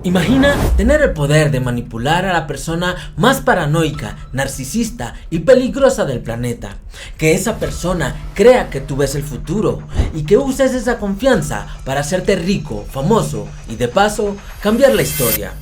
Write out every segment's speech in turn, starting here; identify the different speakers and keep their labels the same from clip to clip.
Speaker 1: Imagina tener el poder de manipular a la persona más paranoica, narcisista y peligrosa del planeta. Que esa persona crea que tú ves el futuro y que uses esa confianza para hacerte rico, famoso y de paso cambiar la historia.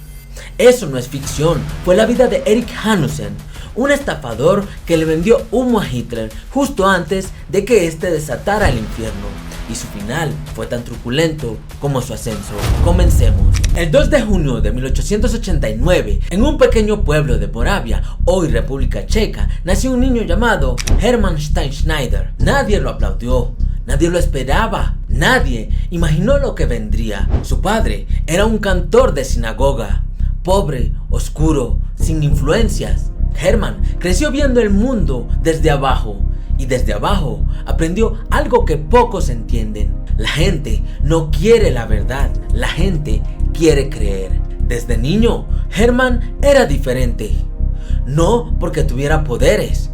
Speaker 1: Eso no es ficción, fue la vida de Erik Hanussen, un estafador que le vendió humo a Hitler justo antes de que éste desatara el infierno. Y su final fue tan truculento como su ascenso. Comencemos. El 2 de junio de 1889, en un pequeño pueblo de Moravia, hoy República Checa, nació un niño llamado Hermann Steinschneider. Nadie lo aplaudió, nadie lo esperaba, nadie imaginó lo que vendría. Su padre era un cantor de sinagoga, pobre, oscuro, sin influencias. Hermann creció viendo el mundo desde abajo. Y desde abajo aprendió algo que pocos entienden. La gente no quiere la verdad, la gente quiere creer. Desde niño, Hermann era diferente. No porque tuviera poderes,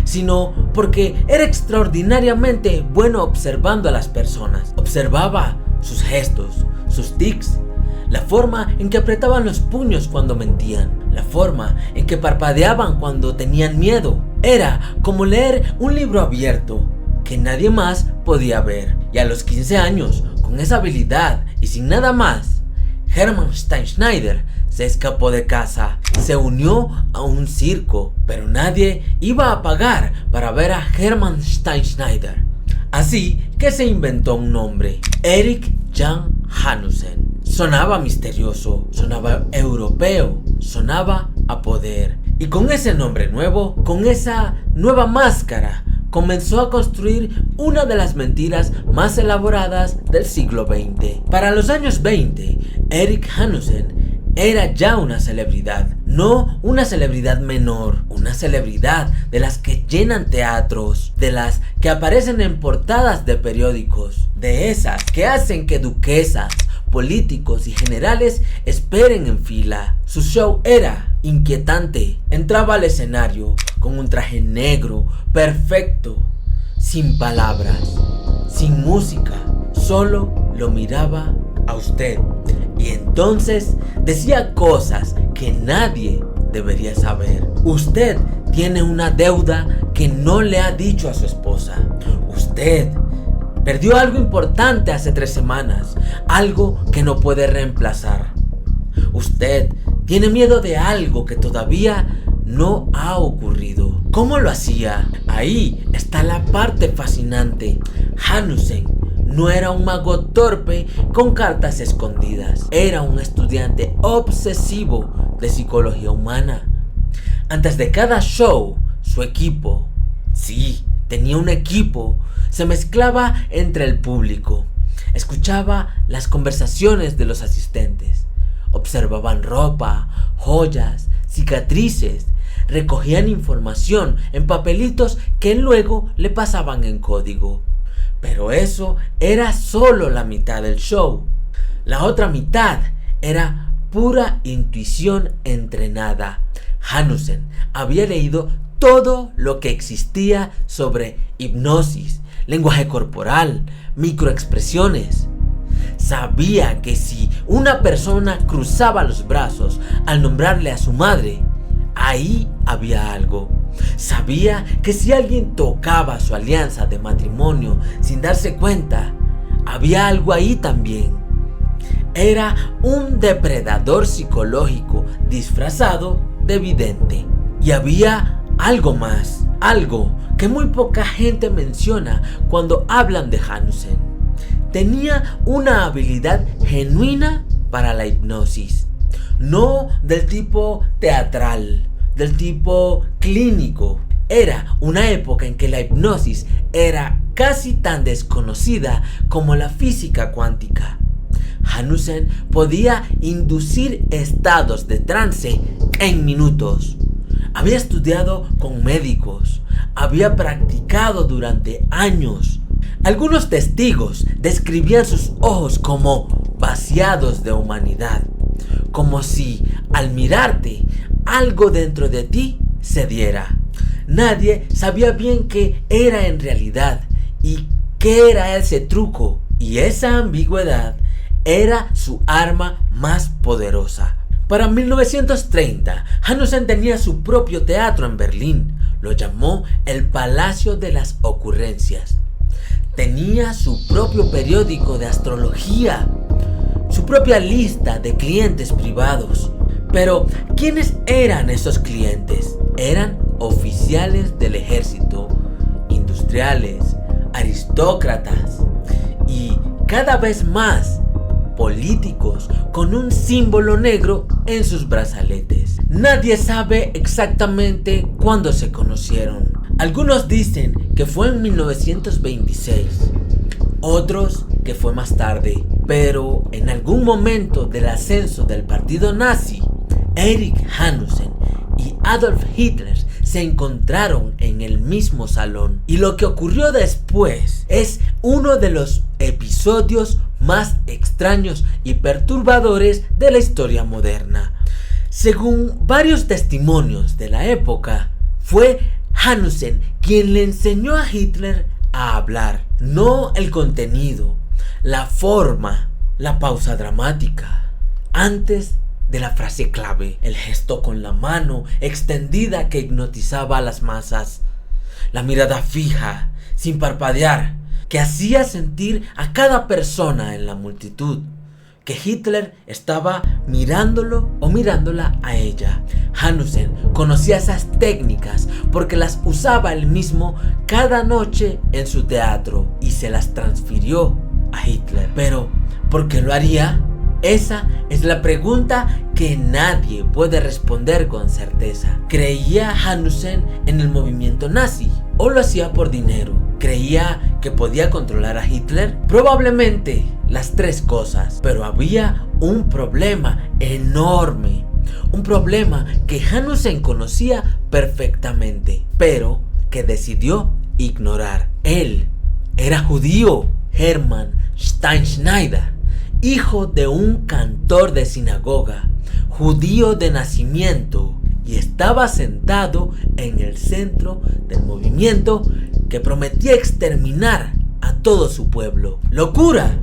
Speaker 1: sino porque era extraordinariamente bueno observando a las personas. Observaba sus gestos, sus tics, la forma en que apretaban los puños cuando mentían, la forma en que parpadeaban cuando tenían miedo. Era como leer un libro abierto que nadie más podía ver. Y a los 15 años, con esa habilidad y sin nada más, Hermann Steinschneider se escapó de casa. Se unió a un circo, pero nadie iba a pagar para ver a Hermann Steinschneider. Así que se inventó un nombre: Erik Jan Hanussen. Sonaba misterioso, sonaba europeo, sonaba a poder. Y con ese nombre nuevo, con esa nueva máscara, comenzó a construir una de las mentiras más elaboradas del siglo XX. Para los años 20, Erik Hanussen era ya una celebridad. No una celebridad menor, una celebridad de las que llenan teatros, de las que aparecen en portadas de periódicos, de esas que hacen que duquesas, políticos y generales esperen en fila. Su show era inquietante. Entraba al escenario con un traje negro, perfecto, sin palabras, sin música, solo lo miraba a usted. Y entonces decía cosas que nadie debería saber. Usted tiene una deuda que no le ha dicho a su esposa. Usted perdió algo importante hace 3 semanas, algo que no puede reemplazar. Usted tiene miedo de algo que todavía no ha ocurrido. ¿Cómo lo hacía? Ahí está la parte fascinante. Hanussen no era un mago torpe con cartas escondidas. Era un estudiante obsesivo de psicología humana. Antes de cada show, su equipo, sí, tenía un equipo, se mezclaba entre el público. Escuchaba las conversaciones de los asistentes. Observaban ropa, joyas, cicatrices. Recogían información en papelitos que luego le pasaban en código. Pero eso era solo la mitad del show. La otra mitad era pura intuición entrenada. Hanussen había leído todo lo que existía sobre hipnosis, lenguaje corporal, microexpresiones. Sabía que si una persona cruzaba los brazos al nombrarle a su madre, ahí había algo. Sabía que si alguien tocaba su alianza de matrimonio sin darse cuenta, había algo ahí también. Era un depredador psicológico disfrazado de vidente. Y había algo más, algo que muy poca gente menciona cuando hablan de Hanussen. Tenía una habilidad genuina para la hipnosis. No del tipo teatral, del tipo clínico. Era una época en que la hipnosis era casi tan desconocida como la física cuántica. Hanussen podía inducir estados de trance en minutos. Había estudiado con médicos, había practicado durante años. Algunos testigos describían sus ojos como vaciados de humanidad, como si al mirarte algo dentro de ti cediera. Nadie sabía bien qué era en realidad y qué era ese truco, y esa ambigüedad era su arma más poderosa. Para 1930, Hanussen tenía su propio teatro en Berlín. Lo llamó el Palacio de las Ocurrencias. Tenía su propio periódico de astrología, su propia lista de clientes privados. Pero, ¿quiénes eran esos clientes? Eran oficiales del ejército, industriales, aristócratas y cada vez más políticos con un símbolo negro en sus brazaletes. Nadie sabe exactamente cuándo se conocieron. Algunos dicen que fue en 1926, otros que fue más tarde, pero en algún momento del ascenso del partido nazi, Erich Hanussen y Adolf Hitler se encontraron en el mismo salón. Y lo que ocurrió después es uno de los episodios más extraños y perturbadores de la historia moderna. Según varios testimonios de la época, fue Hanussen quien le enseñó a Hitler a hablar, no el contenido, la forma, la pausa dramática, antes de la frase clave, el gesto con la mano extendida que hipnotizaba a las masas, la mirada fija, sin parpadear, que hacía sentir a cada persona en la multitud que Hitler estaba mirándolo o mirándola a ella. Hanussen conocía esas técnicas porque las usaba él mismo cada noche en su teatro y se las transfirió a Hitler. Pero, ¿por qué lo haría? Esa es la pregunta que nadie puede responder con certeza. ¿Creía Hanussen en el movimiento nazi o lo hacía por dinero? ¿Creía que podía controlar a Hitler? Probablemente las tres cosas, pero había un problema enorme, un problema que Hanussen conocía perfectamente, pero que decidió ignorar. Él era judío, Hermann Steinschneider, hijo de un cantor de sinagoga, judío de nacimiento, y estaba sentado en el centro del movimiento que prometía exterminar a todo su pueblo. ¿Locura?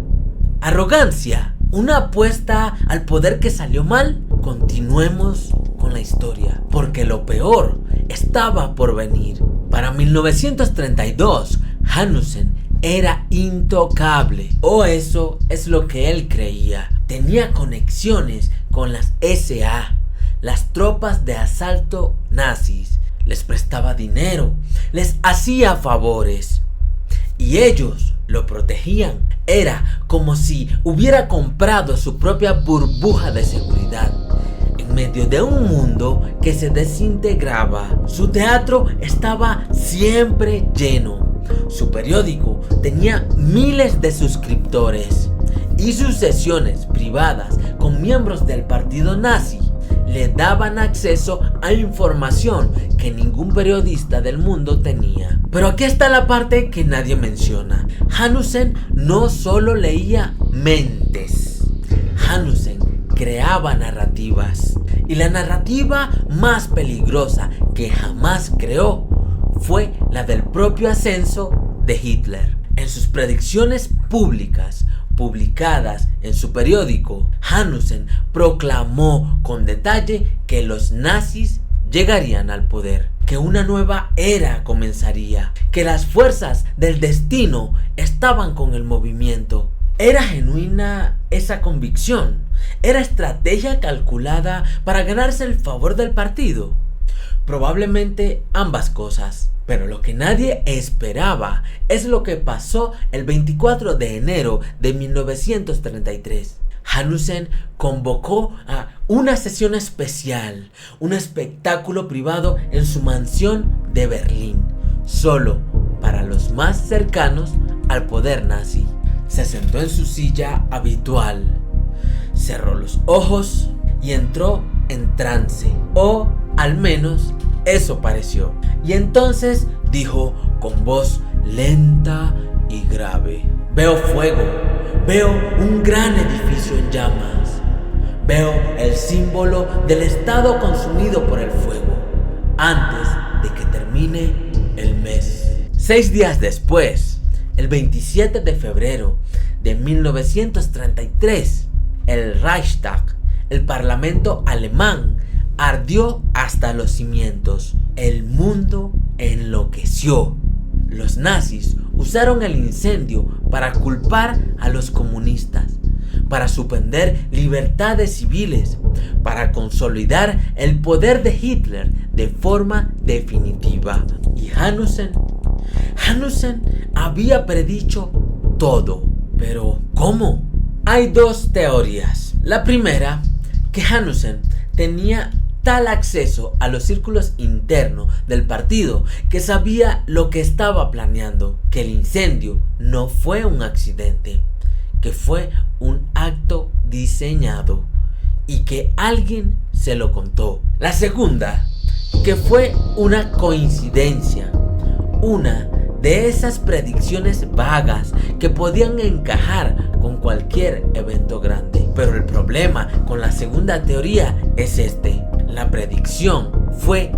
Speaker 1: ¿Arrogancia? ¿Una apuesta al poder que salió mal? Continuemos con la historia, porque lo peor estaba por venir. Para 1932, Hanussen era intocable, o eso es lo que él creía. Tenía conexiones con las SA, las tropas de asalto nazis. Les prestaba dinero, les hacía favores y ellos lo protegían. Era como si hubiera comprado su propia burbuja de seguridad en medio de un mundo que se desintegraba. Su teatro estaba siempre lleno. Su periódico tenía miles de suscriptores y sus sesiones privadas con miembros del partido nazi le daban acceso a información que ningún periodista del mundo tenía. Pero aquí está la parte que nadie menciona. Hanussen no solo leía mentes, Hanussen creaba narrativas. Y la narrativa más peligrosa que jamás creó fue la del propio ascenso de Hitler. En sus predicciones públicas, publicadas en su periódico, Hanussen proclamó con detalle que los nazis llegarían al poder, que una nueva era comenzaría, que las fuerzas del destino estaban con el movimiento. ¿Era genuina esa convicción? ¿Era estrategia calculada para ganarse el favor del partido? Probablemente ambas cosas. Pero lo que nadie esperaba es lo que pasó el 24 de enero de 1933. Hanussen convocó a una sesión especial, un espectáculo privado en su mansión de Berlín, solo para los más cercanos al poder nazi. Se sentó en su silla habitual, cerró los ojos y entró en trance, o al menos eso pareció. Y entonces dijo con voz lenta y grave: veo fuego, veo un gran edificio en llamas, veo el símbolo del estado consumido por el fuego, antes de que termine el mes. 6 días después, el 27 de febrero de 1933, el Reichstag el parlamento alemán ardió hasta los cimientos. El mundo enloqueció. Los nazis usaron el incendio para culpar a los comunistas, para suspender libertades civiles, para consolidar el poder de Hitler de forma definitiva. Y Hanussen había predicho todo. Pero, ¿cómo? Hay dos teorías. La primera, que Hanussen tenía tal acceso a los círculos internos del partido que sabía lo que estaba planeando, que el incendio no fue un accidente, que fue un acto diseñado y que alguien se lo contó. La segunda, que fue una coincidencia, una de esas predicciones vagas que podían encajar con cualquier evento grande. Pero el problema con la segunda teoría es este: la predicción fue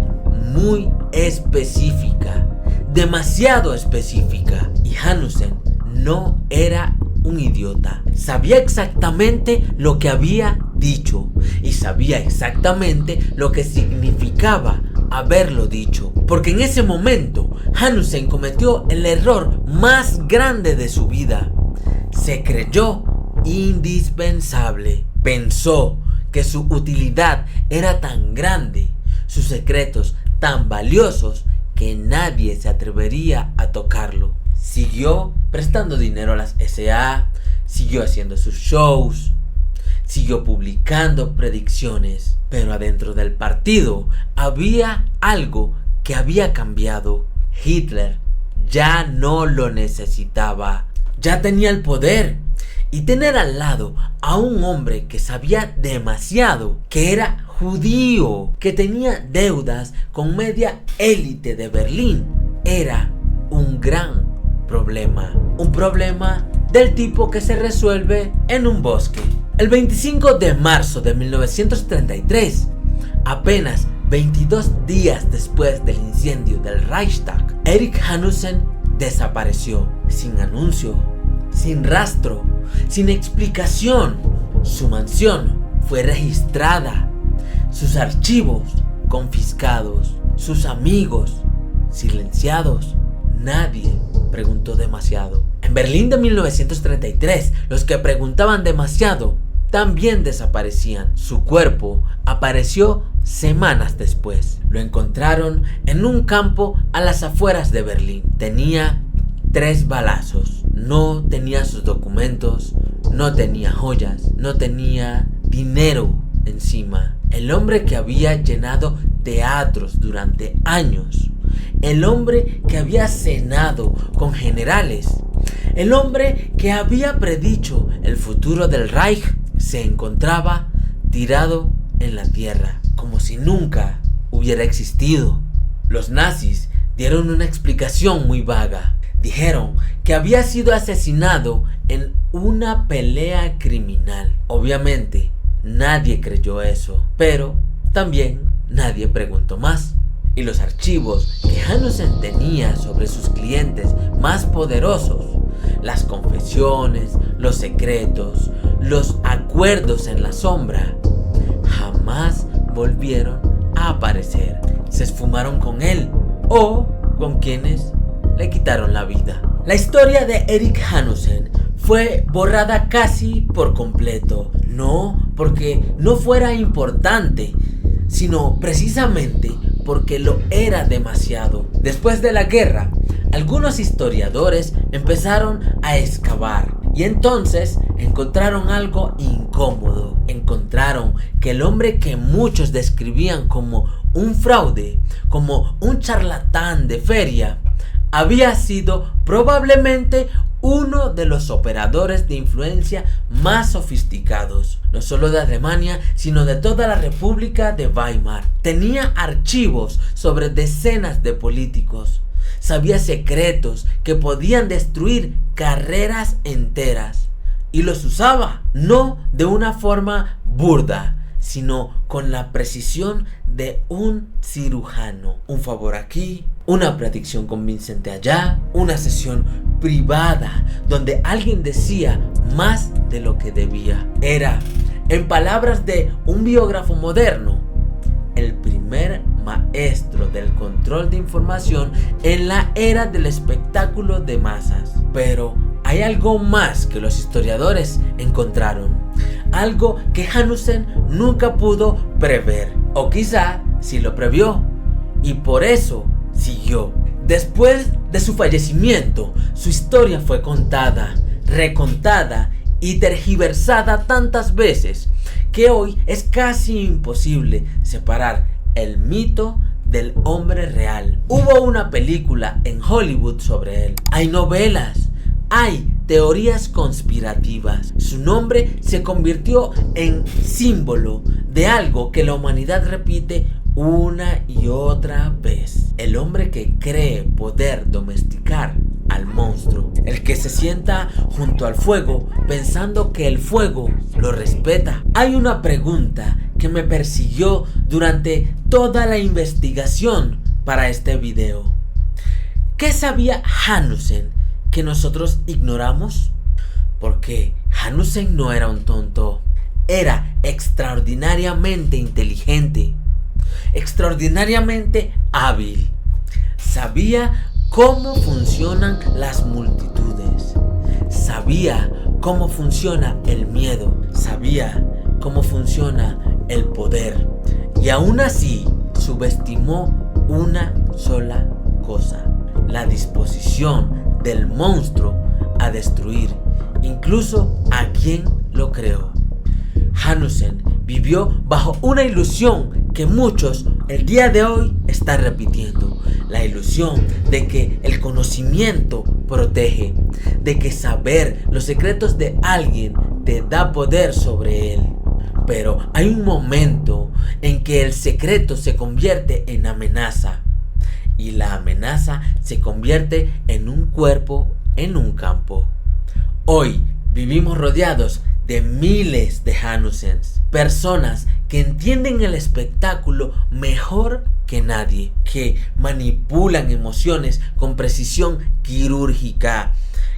Speaker 1: muy específica, demasiado específica, y Hanussen no era un idiota. Sabía exactamente lo que había dicho y sabía exactamente lo que significaba haberlo dicho, porque en ese momento Hanussen cometió el error más grande de su vida. Se creyó indispensable. Pensó que su utilidad era tan grande, sus secretos tan valiosos, que nadie se atrevería a tocarlo. Siguió prestando dinero a las SA, siguió haciendo sus shows, siguió publicando predicciones, pero adentro del partido había algo que había cambiado. Hitler ya no lo necesitaba, ya tenía el poder, y tener al lado a un hombre que sabía demasiado, que era judío, que tenía deudas con media élite de Berlín, era un gran problema. Un problema del tipo que se resuelve en un bosque. El 25 de marzo de 1933, apenas 22 días después del incendio del Reichstag, Erich Hanussen desapareció, sin anuncio, sin rastro, sin explicación. Su mansión fue registrada, sus archivos confiscados, sus amigos silenciados. Nadie preguntó demasiado. En Berlín de 1933, los que preguntaban demasiado también desaparecían. Su cuerpo apareció semanas después. Lo encontraron en un campo a las afueras de Berlín. Tenía 3 balazos. No tenía sus documentos, no tenía joyas, no tenía dinero encima. El hombre que había llenado teatros durante años, el hombre que había cenado con generales, el hombre que había predicho el futuro del Reich, se encontraba tirado en la tierra, como si nunca hubiera existido. Los nazis dieron una explicación muy vaga. Dijeron que había sido asesinado en una pelea criminal. Obviamente, nadie creyó eso, pero también nadie preguntó más. Y los archivos que Hanussen tenía sobre sus clientes más poderosos, las confesiones, los secretos, los acuerdos en la sombra, jamás volvieron a aparecer. Se esfumaron con él o con quienes le quitaron la vida. La historia de Erich Hanussen fue borrada casi por completo, no porque no fuera importante, sino precisamente porque lo era demasiado. Después de la guerra, algunos historiadores empezaron a excavar y entonces encontraron algo incómodo. Encontraron que el hombre que muchos describían como un fraude, como un charlatán de feria, había sido probablemente uno de los operadores de influencia más sofisticados, no solo de Alemania, sino de toda la República de Weimar. Tenía archivos sobre decenas de políticos, sabía secretos que podían destruir carreras enteras, y los usaba, no de una forma burda, sino con la precisión de un cirujano. Un favor aquí, una predicción convincente allá, una sesión privada donde alguien decía más de lo que debía. Era En palabras de un biógrafo moderno, el primer maestro del control de información en la era del espectáculo de masas. Pero hay algo más que los historiadores encontraron, algo que Hanussen nunca pudo prever, o quizá sí lo previó, y por eso siguió. Después de su fallecimiento, su historia fue contada, recontada y tergiversada tantas veces que hoy es casi imposible separar el mito del hombre real. Hubo una película en Hollywood sobre él. Hay novelas, hay teorías conspirativas. Su nombre se convirtió en símbolo de algo que la humanidad repite una y otra vez. El hombre que cree poder domesticar al monstruo. El que se sienta junto al fuego pensando que el fuego lo respeta. Hay una pregunta que me persiguió durante toda la investigación para este video. ¿Qué sabía Hanussen que nosotros ignoramos? Porque Hanussen no era un tonto. Era extraordinariamente inteligente, extraordinariamente hábil. Sabía cómo funcionan las multitudes. Sabía cómo funciona el miedo. Sabía cómo funciona el poder. Y aún así subestimó una sola cosa: la disposición del monstruo a destruir, incluso a quien lo creó. Hanussen vivió bajo una ilusión que muchos el día de hoy están repitiendo. La ilusión de que el conocimiento protege, de que saber los secretos de alguien te da poder sobre él. Pero hay un momento en que el secreto se convierte en amenaza, y la amenaza se convierte en un cuerpo en un campo. Hoy vivimos rodeados de miles de Hanussens, personas que entienden el espectáculo mejor que nadie, que manipulan emociones con precisión quirúrgica,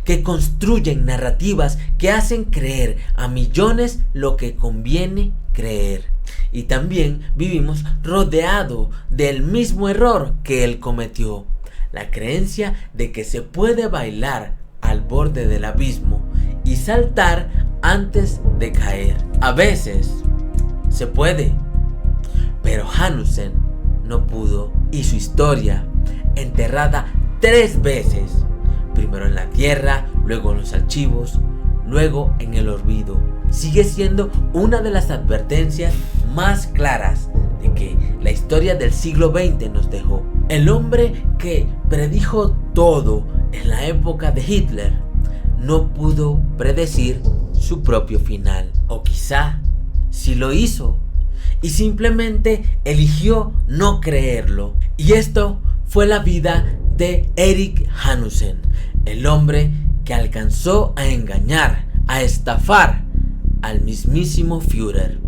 Speaker 1: que construyen narrativas que hacen creer a millones lo que conviene creer. Y también vivimos rodeado del mismo error que él cometió, la creencia de que se puede bailar al borde del abismo y saltar antes de caer. A veces se puede, pero Hanussen no pudo, y su historia, enterrada 3 veces, primero en la tierra, luego en los archivos, luego en el olvido, sigue siendo una de las advertencias más claras de que la historia del siglo XX nos dejó. El hombre que predijo todo en la época de Hitler no pudo predecir su propio final. O quizá sí lo hizo y simplemente eligió no creerlo. Y esto fue la vida de Eric Hanussen, el hombre que alcanzó a engañar, a estafar al mismísimo Führer.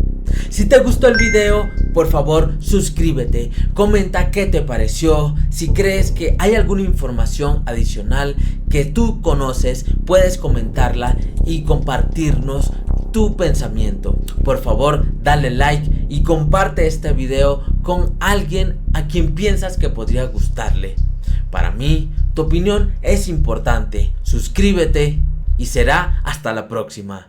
Speaker 1: Si te gustó el video, por favor suscríbete, comenta qué te pareció. Si crees que hay alguna información adicional que tú conoces, puedes comentarla y compartirnos tu pensamiento. Por favor, dale like y comparte este video con alguien a quien piensas que podría gustarle. Para mí, tu opinión es importante. Suscríbete y será hasta la próxima.